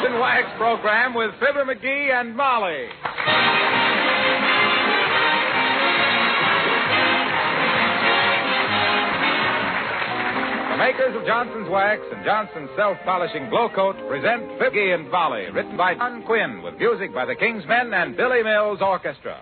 Johnson Waccs program with Fibber McGee and Molly. The makers of Johnson's Wax and Johnson's self-polishing glow coat present Fibber McGee and Molly, written by John Quinn with music by the King's Men and Billy Mills Orchestra.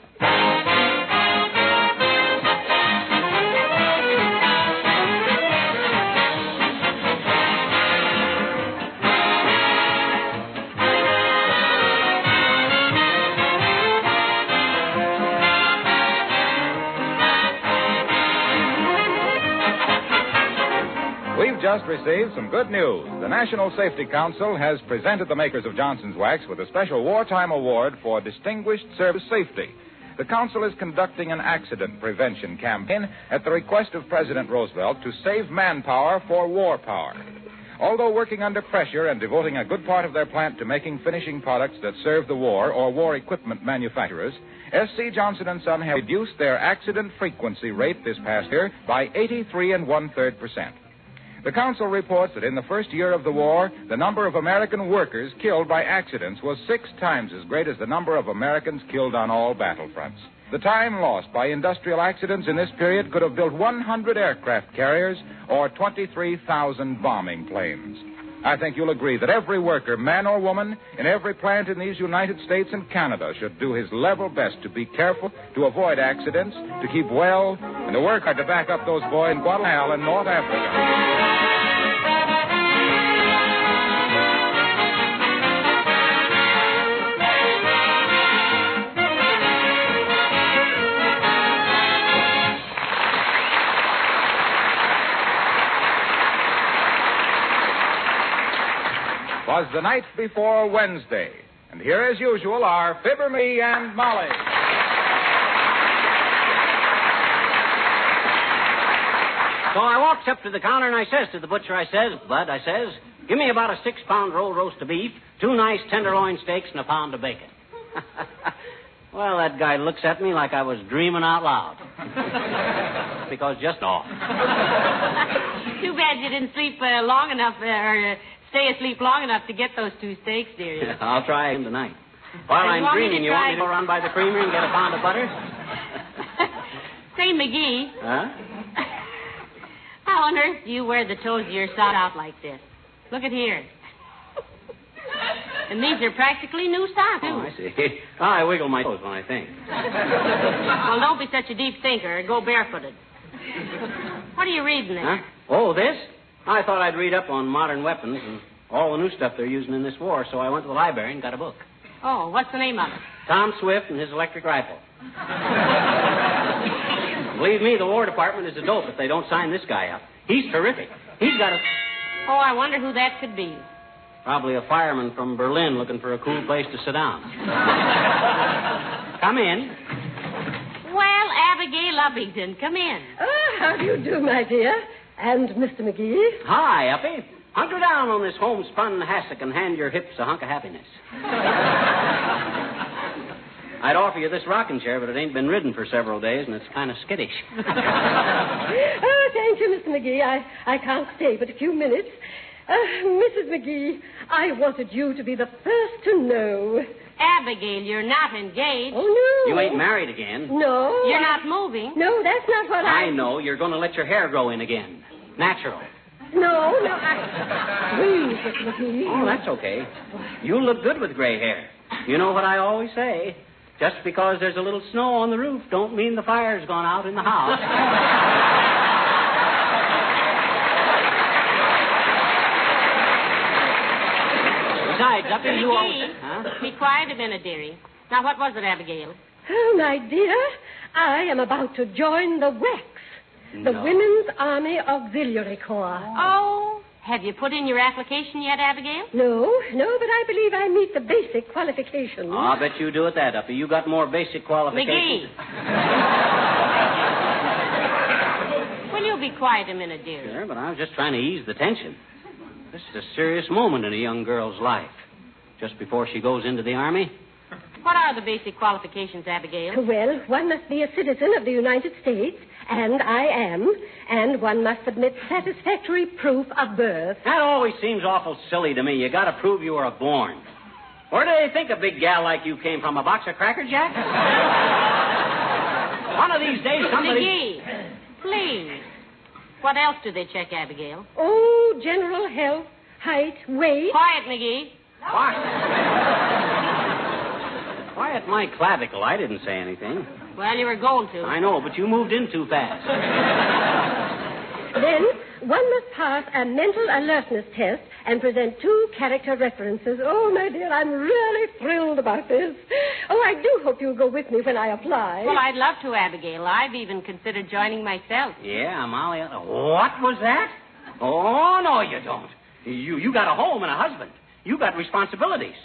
We've just received some good news. The National Safety Council has presented the makers of Johnson's Wax with a special wartime award for distinguished service safety. The council is conducting an accident prevention campaign at the request of President Roosevelt to save manpower for war power. Although working under pressure and devoting a good part of their plant to making finishing products that serve the war or war equipment manufacturers, S.C. Johnson & Son have reduced their accident frequency rate this past year by 83 1/3%. The council reports that in the first year of the war, the number of American workers killed by accidents was 6 times as great as the number of Americans killed on all battlefronts. The time lost by industrial accidents in this period could have built 100 aircraft carriers or 23,000 bombing planes. I think you'll agree that every worker, man or woman, in every plant in these United States and Canada should do his level best to be careful, to avoid accidents, to keep well, and to work hard to back up those boys in Guadalajara in North Africa. Was the night before Wednesday. And here, as usual, are Fibber McGee and Molly. So I walks up to the counter and I says to the butcher, I says, Bud, I says, give me about a 6-pound roll roast of beef, 2 nice tenderloin steaks, and a pound of bacon. Well, that guy looks at me like I was dreaming out loud. Because just off. Too bad you didn't sleep long enough, or stay asleep long enough to get those 2 steaks, dear. Yeah, I'll try him tonight. While I'm dreaming, you want me to go run by the creamery and get a pound of butter? Say, McGee. Huh? How on earth do you wear the toes of your sock out like this? Look at here. And these are practically new socks. Oh, I see. I wiggle my toes when I think. Well, don't be such a deep thinker. Go barefooted. What are you reading there? Huh? Oh, this? I thought I'd read up on modern weapons and all the new stuff they're using in this war, so I went to the library and got a book. Oh, what's the name of it? Tom Swift and his electric rifle. Believe me, the War Department is a dope if they don't sign this guy up. He's terrific. He's got a... Oh, I wonder who that could be. Probably a fireman from Berlin looking for a cool place to sit down. Come in. Well, Abigail Upington, come in. Oh, how do you do, my dear? And Mr. McGee? Hi, Uppy. Hunker down on this homespun hassock and hand your hips a hunk of happiness. I'd offer you this rocking chair, but it ain't been ridden for several days, and it's kind of skittish. Oh, thank you, Mr. McGee. I can't stay but a few minutes. Mrs. McGee, I wanted you to be the first to know. Abigail, you're not engaged. Oh, no. You ain't married again. No. You're not moving. No, that's not what I know. You're going to let your hair grow in again. Natural. No, Please, Mr. McGee. Oh, that's okay. You look good with gray hair. You know what I always say. Just because there's a little snow on the roof don't mean the fire's gone out in the house. Besides, up in you all... Huh? Be quiet a minute, dearie. Now, what was it, Abigail? Oh, my dear, I am about to join the Waccs, the Women's Army Auxiliary Corps. Oh, have you put in your application yet, Abigail? No, but I believe I meet the basic qualifications. Oh, I bet you do at that, Uppy. You got more basic qualifications. McGee. Will you be quiet a minute, dear? Sure, but I was just trying to ease the tension. This is a serious moment in a young girl's life. Just before she goes into the Army. What are the basic qualifications, Abigail? Well, one must be a citizen of the United States And I am. And one must submit satisfactory proof of birth. That always seems awful silly to me. You got to prove you were born. Where do they think a big gal like you came from? A box of Cracker Jacks? One of these days, somebody... McGee, please. What else do they check, Abigail? Oh, general health, height, weight. Quiet, McGee. Quiet my clavicle. I didn't say anything. Well, you were going to. I know, but you moved in too fast. Then one must pass a mental alertness test and present 2 character references. Oh, my dear, I'm really thrilled about this. Oh, I do hope you'll go with me when I apply. Well, I'd love to, Abigail. I've even considered joining myself. Yeah, Molly. What was that? Oh, no, you don't. You got a home and a husband. You got responsibilities.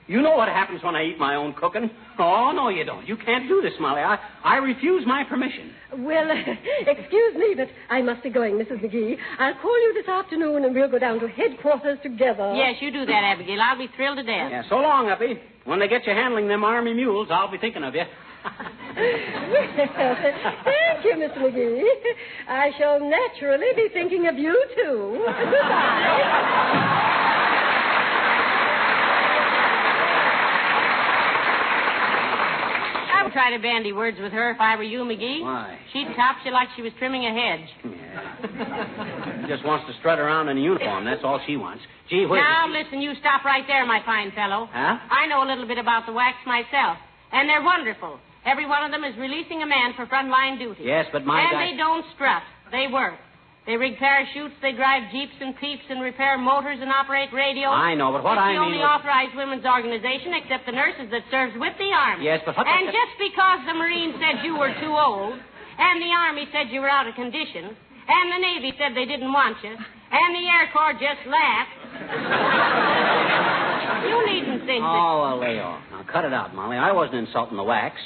You know what happens when I eat my own cooking. Oh, no, you don't. You can't do this, Molly. I refuse my permission. Well, excuse me, but I must be going, Mrs. McGee. I'll call you this afternoon, and we'll go down to headquarters together. Yes, you do that, Abigail. I'll be thrilled to death. Yeah, so long, Uppy. When they get you handling them army mules, I'll be thinking of you. Well, thank you, Mr. McGee. I shall naturally be thinking of you, too. Goodbye. I would try to bandy words with her if I were you, McGee. Why? She'd top you like she was trimming a hedge. Yeah. She just wants to strut around in a uniform. That's all she wants. Gee whiz. Now, listen, you stop right there, my fine fellow. Huh? I know a little bit about the Waccs myself, and they're wonderful. Every one of them is releasing a man for frontline duty. Yes, but my And guy... they don't strut. They work. They rig parachutes, they drive jeeps and peeps and repair motors and operate radios. I know, but what I It's the only mean... authorized women's organization except the nurses that serves with the Army. Yes, but what... And just because the Marines said you were too old, and the Army said you were out of condition, and the Navy said they didn't want you, and the Air Corps just laughed... You needn't think that... Oh, well, lay off. Now, cut it out, Molly. I wasn't insulting the Waccs.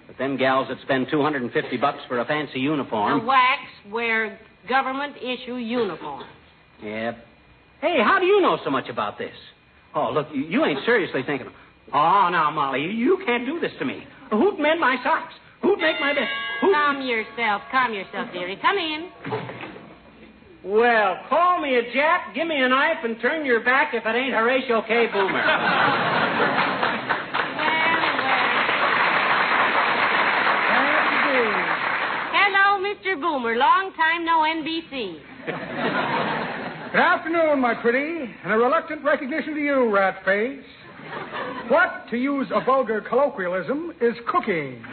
But them gals that spend $250 for a fancy uniform... The Waccs wear government-issue uniforms. Yep. Hey, how do you know so much about this? Oh, look, you ain't seriously thinking... Oh, now, Molly, you can't do this to me. Who'd mend my socks? Who'd make my bed? Calm yourself, dearie. Come in. Well, call me a Jap, give me a knife, and turn your back if it ain't Horatio K. Boomer. Hello, Mr. Boomer. Long time no NBC. Good afternoon, my pretty, and a reluctant recognition to you, rat face. What, to use a vulgar colloquialism, is cooking?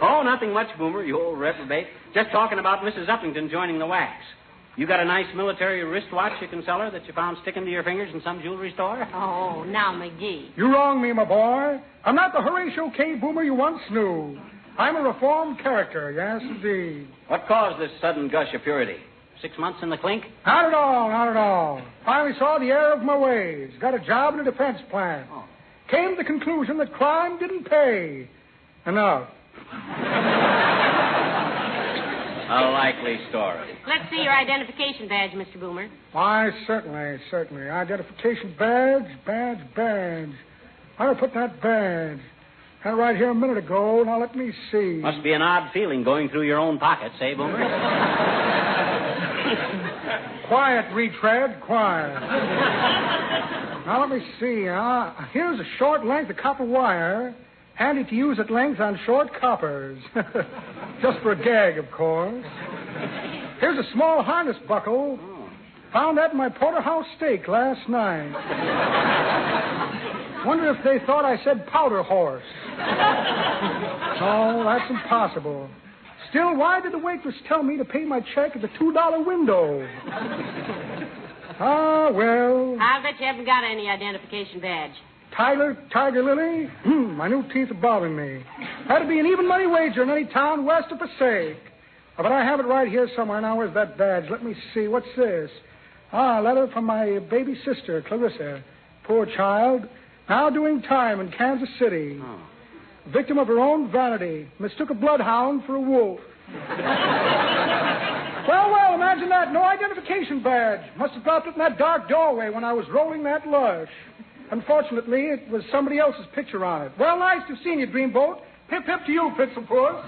Oh, nothing much, Boomer, you old reprobate. Just talking about Mrs. Upington joining the Waccs. You got a nice military wristwatch you can sell her that you found sticking to your fingers in some jewelry store? Oh, now, McGee. You wrong me, my boy. I'm not the Horatio K. Boomer you once knew. I'm a reformed character, yes, indeed. What caused this sudden gush of purity? 6 months in the clink? Not at all, not at all. Finally saw the error of my ways. Got a job in a defense plant. Oh. Came to the conclusion that crime didn't pay. Enough. A likely story. Let's see your identification badge, Mr. Boomer. Why, certainly. Identification badge. Where did I put that badge? Had it right here a minute ago. Now, let me see. Must be an odd feeling going through your own pockets, eh, Boomer? Quiet, retread, quiet. Now, let me see. Here's a short length of copper wire, handy to use at length on short coppers. Just for a gag, of course. Here's a small harness buckle. Oh. Found that in my porterhouse steak last night. Wonder if they thought I said powder horse. No, that's impossible. Still, why did the waitress tell me to pay my check at the $2 window? Ah, well. I'll bet you haven't got any identification badge. Tiger Lily? My new teeth are bothering me. That'd be an even money wager in any town west of Passaic. But I have it right here somewhere. Now, where's that badge? Let me see. What's this? A letter from my baby sister, Clarissa. Poor child. Now doing time in Kansas City. Oh. Victim of her own vanity. Mistook a bloodhound for a wolf. Well, imagine that. No identification badge. Must have dropped it in that dark doorway when I was rolling that lush. Unfortunately, it was somebody else's picture on it. Well, nice to have seen you, Dreamboat. Hip, hip to you, Pixel Puss.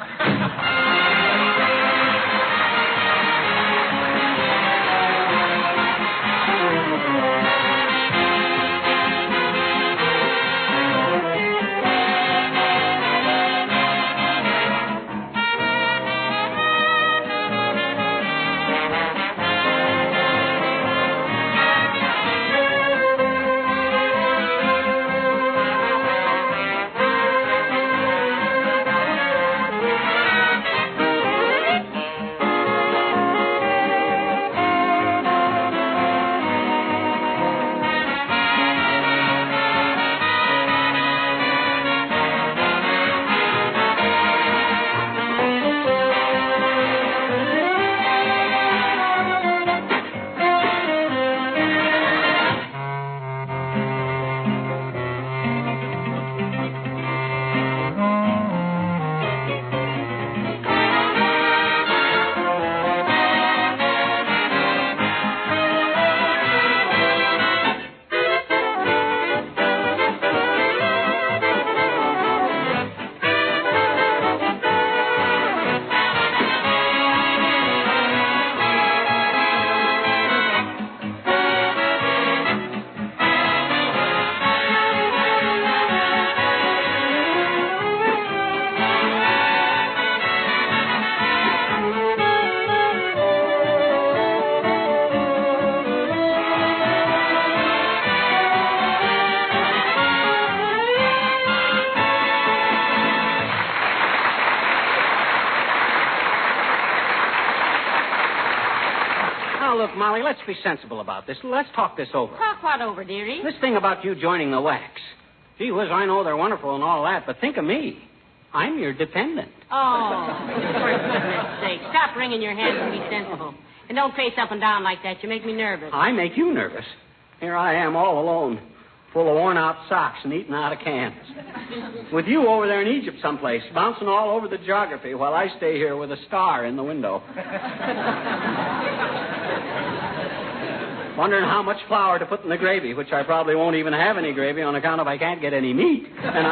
let's be sensible about this. Let's talk this over. Talk what over, dearie? This thing about you joining the Waccs. Gee whiz, I know they're wonderful and all that, but think of me. I'm your dependent. Oh, for goodness sake. Stop wringing your hands and be sensible. And don't pace up and down like that. You make me nervous. I make you nervous. Here I am all alone, full of worn-out socks and eating out of cans. With you over there in Egypt someplace, bouncing all over the geography while I stay here with a star in the window. Wondering how much flour to put in the gravy, which I probably won't even have any gravy on account of I can't get any meat. And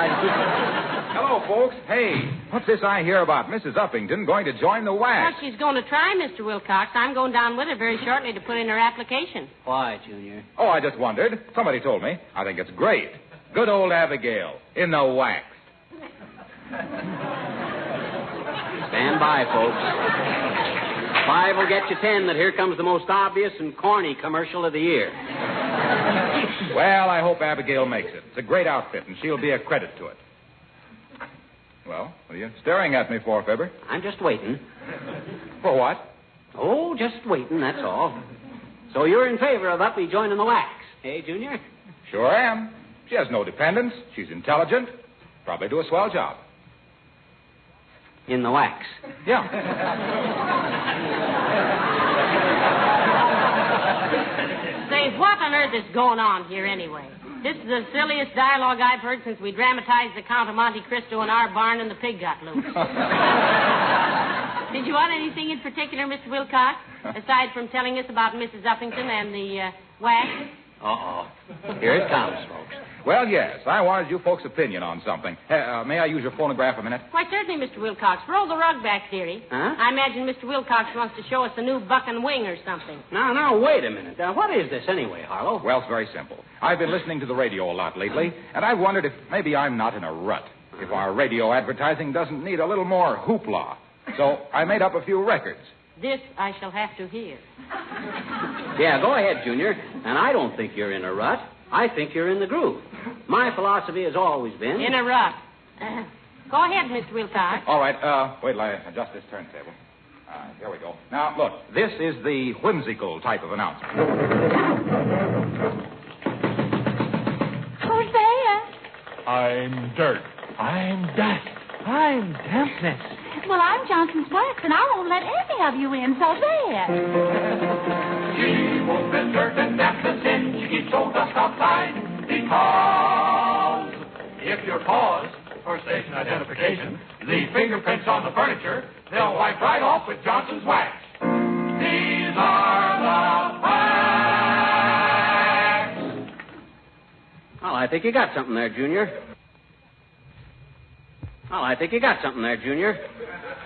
Hello, folks. Hey, what's this I hear about Mrs. Upington going to join the Well, Waccs? she's going to try, Mr. Wilcox. I'm going down with her very shortly to put in her application. Why, Junior? Oh, I just wondered. Somebody told me. I think it's great. Good old Abigail in the Waccs. Stand by, folks. 5 will get you 10 that here comes the most obvious and corny commercial of the year. Well, I hope Abigail makes it. It's a great outfit, and she'll be a credit to it. Well, what are you staring at me for, Fibber? I'm just waiting. For what? Oh, just waiting, that's all. So you're in favor of Uppy joining the Waccs, eh, Junior? Sure am. She has no dependents. She's intelligent. Probably do a swell job. In the Waccs. Yeah. Say, what on earth is going on here anyway? This is the silliest dialogue I've heard since we dramatized the Count of Monte Cristo in our barn and the pig got loose. Did you want anything in particular, Mr. Wilcox, aside from telling us about Mrs. Uppington and the Waccs? Uh-oh. Here it comes, folks. Well, yes. I wanted you folks' opinion on something. May I use your phonograph a minute? Why, certainly, Mr. Wilcox. Roll the rug back, dearie. Huh? I imagine Mr. Wilcox wants to show us a new buck and wing or something. Now, wait a minute. What is this anyway, Harlow? Well, it's very simple. I've been listening to the radio a lot lately, and I've wondered if maybe I'm not in a rut. If our radio advertising doesn't need a little more hoopla. So I made up a few records. This I shall have to hear. Yeah, go ahead, Junior. And I don't think you're in a rut. I think you're in the groove. My philosophy has always been... In a rut. Go ahead, Mr. Wilcox. All right. Wait till I adjust this turntable. Here we go. Now, look. This is the whimsical type of announcement. Who's there? I'm dirt. I'm dust. I'm dampness. Well, I'm Johnson's wife, and I won't let any of you in, so there. She won't let dirt and dampness in. She keeps old dust outside. Because if you're paused for station identification, the fingerprints on the furniture, they'll wipe right off with Johnson's wax. These are the Waccs. Well, I think you got something there, Junior.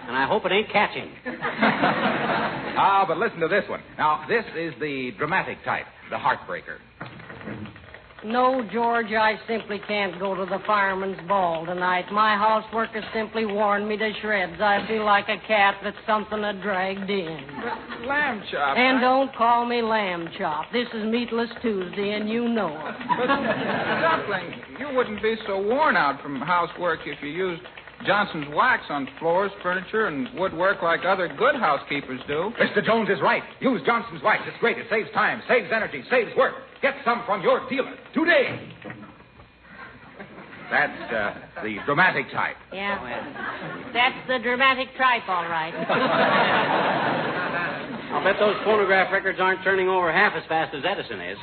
And I hope it ain't catching. But listen to this one. Now, this is the dramatic type, the heartbreaker. No, George, I simply can't go to the fireman's ball tonight. My housework has simply worn me to shreds. I feel like a cat that something had dragged in. But lamb chop. And don't call me lamb chop. This is Meatless Tuesday, and you know it. But, Dumpling, you wouldn't be so worn out from housework if you used Johnson's wax on floors, furniture, and woodwork like other good housekeepers do. Mr. Jones is right. Use Johnson's wax. It's great. It saves time, saves energy, saves work. Get some from your dealer today. That's the dramatic type. Yeah. That's the dramatic type, all right. I'll bet those phonograph records aren't turning over half as fast as Edison is.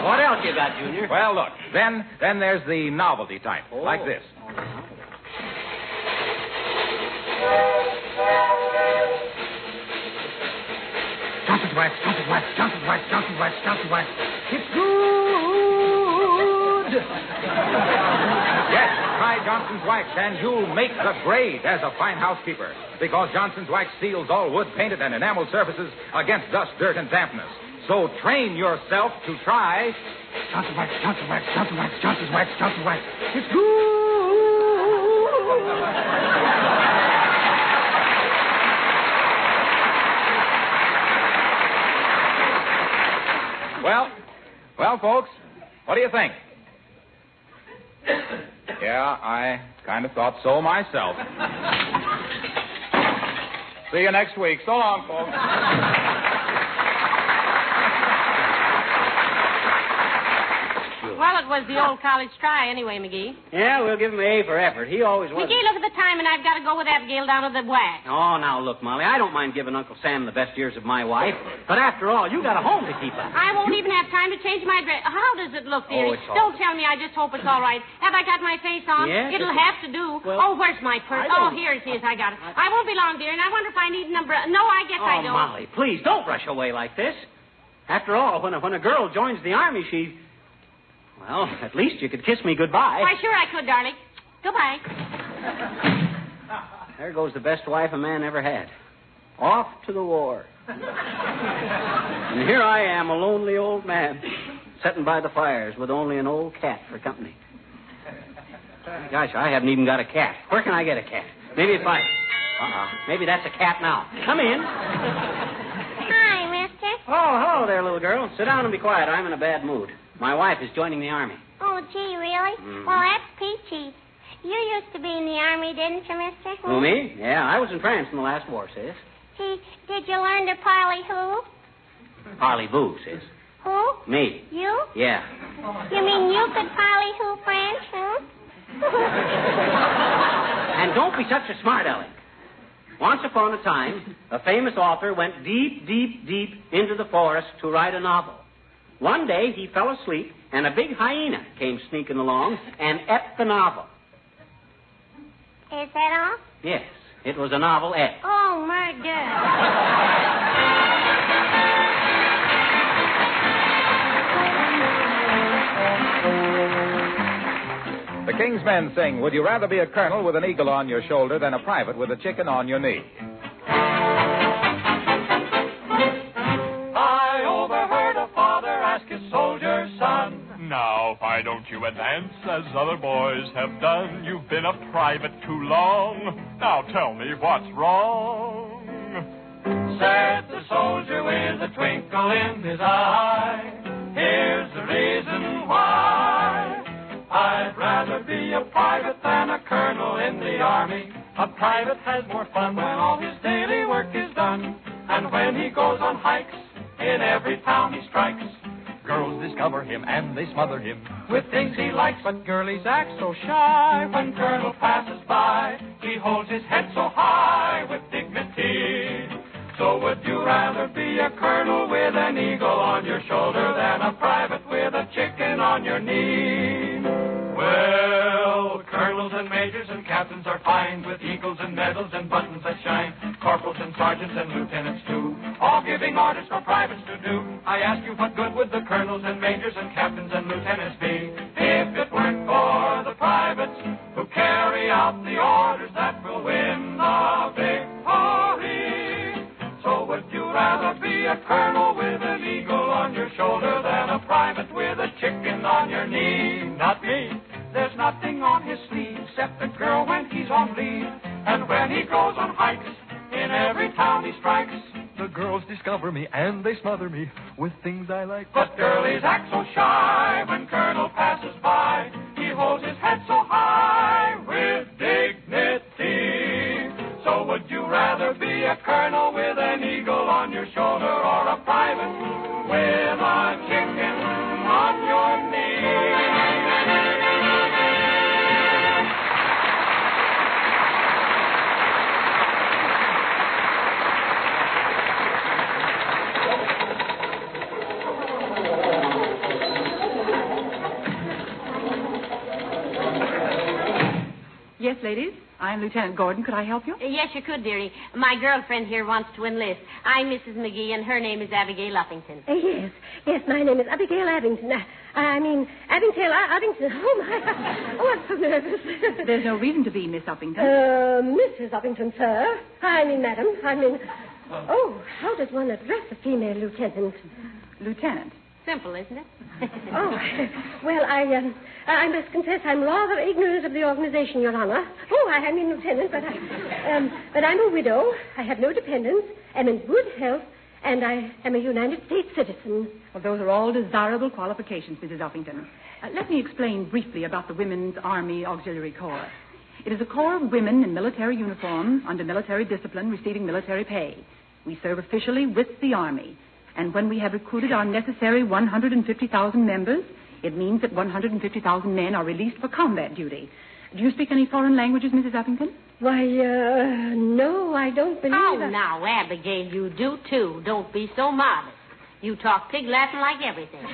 What else you got, Junior? Well, look. Then there's the novelty type, like this. Johnson's wax, Johnson's wax, Johnson's wax, Johnson's wax, Johnson's wax. It's good. Yes, try Johnson's wax, and you'll make the grade as a fine housekeeper. Because Johnson's wax seals all wood, painted, and enamel surfaces against dust, dirt, and dampness. So train yourself to try Johnson's wax, Johnson's wax, Johnson's wax, Johnson's wax, Johnson's wax. It's good. Well, folks, what do you think? Yeah, I kind of thought so myself. See you next week. So long, folks. Well, it was the old college try anyway, McGee. Yeah, we'll give him an A for effort. He always was. McGee, look at the time, and I've got to go with Abigail down to the Waccs. Oh, now, look, Molly, I don't mind giving Uncle Sam the best years of my wife. But after all, you got a home to keep up. I won't even have time to change my dress. How does it look, dearie? It's all Don't tell me. I just hope it's all right. Have I got my face on? Yes. It'll have to do. Well, where's my purse? Oh, here it is. I got it. I won't be long, dear, and I wonder if I need an umbrella. No, I guess I don't. Molly, please, don't rush away like this. After all, when a girl joins the Army, she... Well, at least you could kiss me goodbye. Why, sure I could, darling. Goodbye. There goes the best wife a man ever had. Off to the war. And here I am, a lonely old man, sitting by the fires with only an old cat for company. Gosh, I haven't even got a cat. Where can I get a cat? Maybe if I... Maybe that's a cat now. Come in. Hi, mister. Oh, hello there, little girl. Sit down and be quiet. I'm in a bad mood. My wife is joining the Army. Oh, gee, really? Mm-hmm. Well, that's peachy. You used to be in the Army, didn't you, mister? Who, me? Yeah, I was in France in the last war, sis. Gee, did you learn to parley who? Parley boo, sis. Who? Me. You? Yeah. You mean you could parley who French, huh? And don't be such a smart aleck. Once upon a time, a famous author went deep, deep, deep into the forest to write a novel. One day, he fell asleep, and a big hyena came sneaking along and ate the novel. Is that all? Yes, it was a novelette. Oh, murder. The King's Men sing, would you rather be a colonel with an eagle on your shoulder than a private with a chicken on your knee? I overheard a father ask his soldier son, Now, why don't you advance as other boys have done? You've been a private too long. Now tell me what's wrong. said the soldier with a twinkle in his eye, here's the reason why. I'd rather be a private than a colonel in the army. A private has more fun when all his daily work is done. And when he goes on hikes, in every town he strikes. Girls discover him and they smother him With things he likes, but girlies act so shy. When Colonel passes by, he holds his head so high with dignity. So would you rather be a colonel with an eagle on your shoulder than a private with a chicken on your knee? Well, colonels and majors and captains are fine with eagles and medals and buttons that shine. Corporals and sergeants and lieutenants too, all giving orders for privates to do. I ask you, what good would the colonels and majors and captains and lieutenants be if it weren't for the privates who carry out the orders that will win the victory? So would you rather be a colonel with an eagle on your shoulder than a private with a chicken on your knee? Not me. There's nothing on his sleeve except a girl when he's on leave. And when he goes on hikes, in every town he strikes. The girls discover me and they smother me with things I like. But girlies act so shy when Colonel passes by. He holds his head so high with dignity. So would you rather be a colonel with an eagle on your shoulder or a private with a chicken on your knee? Yes, ladies. I'm Lieutenant Gordon. Could I help you? Yes, you could, dearie. My girlfriend here wants to enlist. I'm Mrs. McGee, and her name is Abigail Upington. Yes, my name is Abigail Abington. Abigail Abington. Oh, my. Oh, I'm so nervous. There's no reason to be, Miss Upington. Mrs. Upington, sir. Madam. Oh, how does one address a female lieutenant? Lieutenant. Simple, isn't it? Oh, well, I must confess I'm rather ignorant of the organization, Your Honor. Oh, I mean, Lieutenant, but I'm a widow. I have no dependents, am in good health, and I am a United States citizen. Well, those are all desirable qualifications, Mrs. Uppington. Let me explain briefly about the Women's Army Auxiliary Corps. It is a corps of women in military uniform, under military discipline, receiving military pay. We serve officially with the Army. And when we have recruited our necessary 150,000 members, it means that 150,000 men are released for combat duty. Do you speak any foreign languages, Mrs. Uppington? Why, no, I don't believe Oh, now, Abigail, you do, too. Don't be so modest. You talk pig Latin like everything.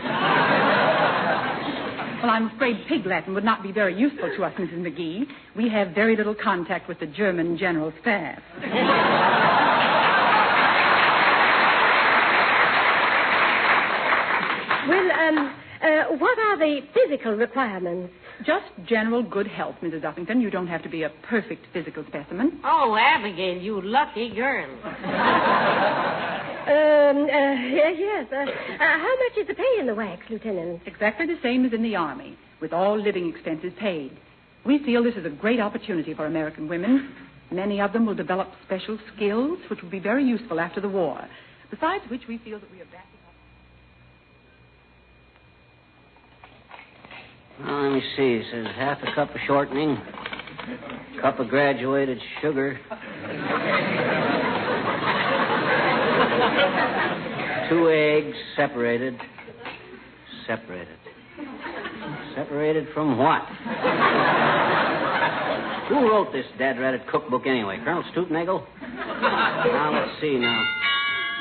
Well, I'm afraid pig Latin would not be very useful to us, Mrs. McGee. We have very little contact with the German General Staff. Well, what are the physical requirements? Just general good health, Mrs. Uppington. You don't have to be a perfect physical specimen. Oh, Abigail, you lucky girl. Yes. How much is the pay in the Waccs, Lieutenant? Exactly the same as in the Army, with all living expenses paid. We feel this is a great opportunity for American women. Many of them will develop special skills which will be very useful after the war. Besides which, we feel that we are backing up. Well, let me see. It says half a cup of shortening, cup of graduated sugar, 2 eggs separated. Separated from what? Who wrote this dad-ratted cookbook anyway? Colonel Stoutenagel? Now, let's see now.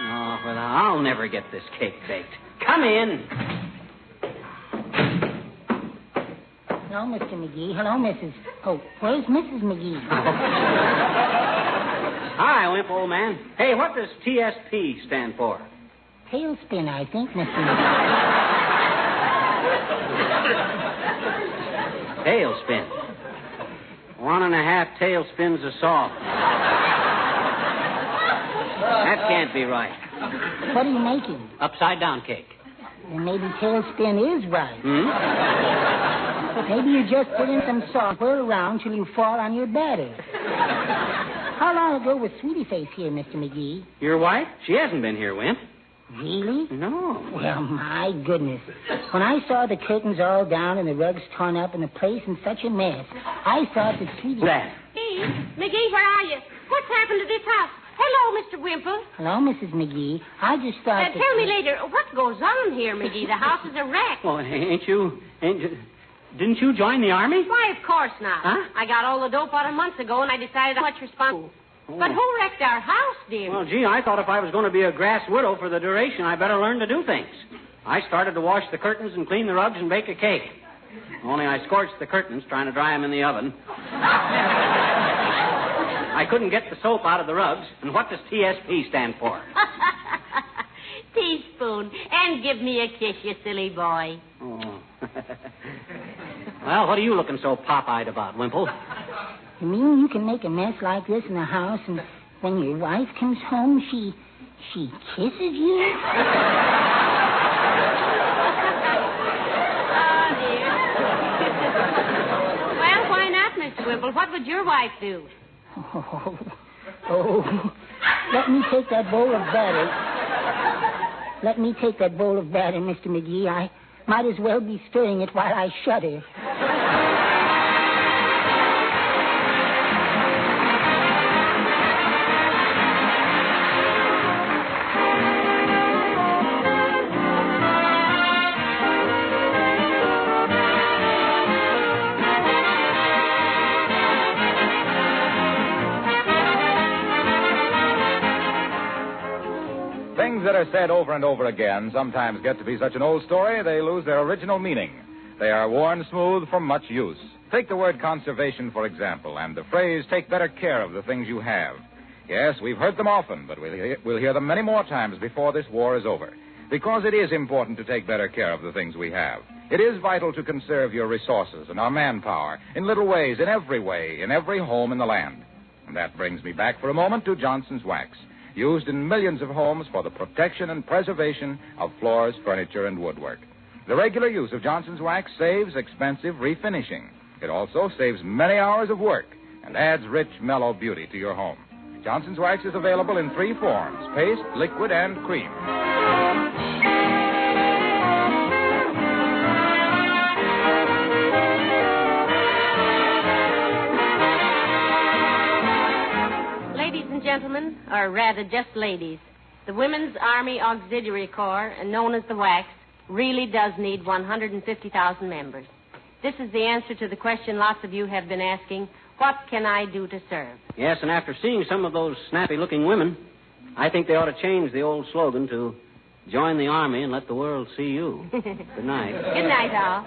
Oh, well, I'll never get this cake baked. Come in. Hello, Mr. McGee. Hello, Mrs. Oh, where's Mrs. McGee? Hi, Wimp, old man. Hey, what does TSP stand for? Tailspin, I think, Mr. McGee. Tailspin. 1.5 tailspins of salt. That can't be right. What are you making? Upside down cake. Well, maybe tailspin is right. Hmm? Maybe you just put in some salt, whirl around till you fall on your batter. How long ago was Sweetie Face here, Mr. McGee? Your wife? She hasn't been here, Wimp. Really? No. Well, my goodness. When I saw the curtains all down and the rugs torn up and the place in such a mess, I thought that Sweetie... That. Hey, McGee, where are you? What's happened to this house? Hello, Mr. Wimple. Hello, Mrs. McGee. I just thought Tell me later, what goes on here, McGee? The house is a wreck. Well, didn't you join the Army? Why, of course not. Huh? I got all the dope out of months ago, and I decided how much responsibility. Oh. But who wrecked our house, dear? Well, gee, I thought if I was going to be a grass widow for the duration, I better learn to do things. I started to wash the curtains and clean the rugs and bake a cake. Only I scorched the curtains trying to dry them in the oven. I couldn't get the soap out of the rugs. And what does TSP stand for? Teaspoon. And give me a kiss, you silly boy. Oh. Well, what are you looking so pop-eyed about, Wimple? You mean you can make a mess like this in the house, and when your wife comes home, she kisses you? Oh, dear. Well, why not, Mr. Wimple? What would your wife do? Oh, let me take that bowl of batter. Let me take that bowl of batter, Mr. McGee. I might as well be stirring it while I shudder. Things that are said over and over again sometimes get to be such an old story they lose their original meaning. They are worn smooth from much use. Take the word conservation, for example, and the phrase, take better care of the things you have. Yes, we've heard them often, but we'll hear them many more times before this war is over. Because it is important to take better care of the things we have. It is vital to conserve your resources and our manpower in little ways, in every home in the land. And that brings me back for a moment to Johnson's Wax, used in millions of homes for the protection and preservation of floors, furniture, and woodwork. The regular use of Johnson's Wax saves expensive refinishing. It also saves many hours of work and adds rich, mellow beauty to your home. Johnson's Wax is available in 3 forms: paste, liquid, and cream. gentlemen, or rather just ladies, the Women's Army Auxiliary Corps, known as the Waccs, really does need 150,000 members. This is the answer to the question lots of you have been asking, what can I do to serve? Yes, and after seeing some of those snappy-looking women, I think they ought to change the old slogan to join the Army and let the world see you. Good night. Good night, Al.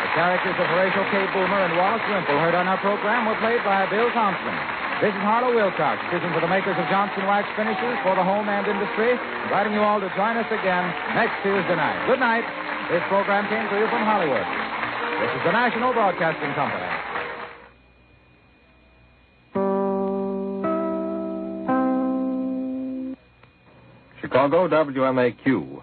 The characters of Horatio K. Boomer and Wallace Wimple heard on our program were played by Bill Thompson. This is Harlow Wilcox speaking for the makers of Johnson Wax Finishes for the home and industry, inviting you all to join us again next Tuesday night. Good night. This program came to you from Hollywood. This is the National Broadcasting Company. Chicago, WMAQ.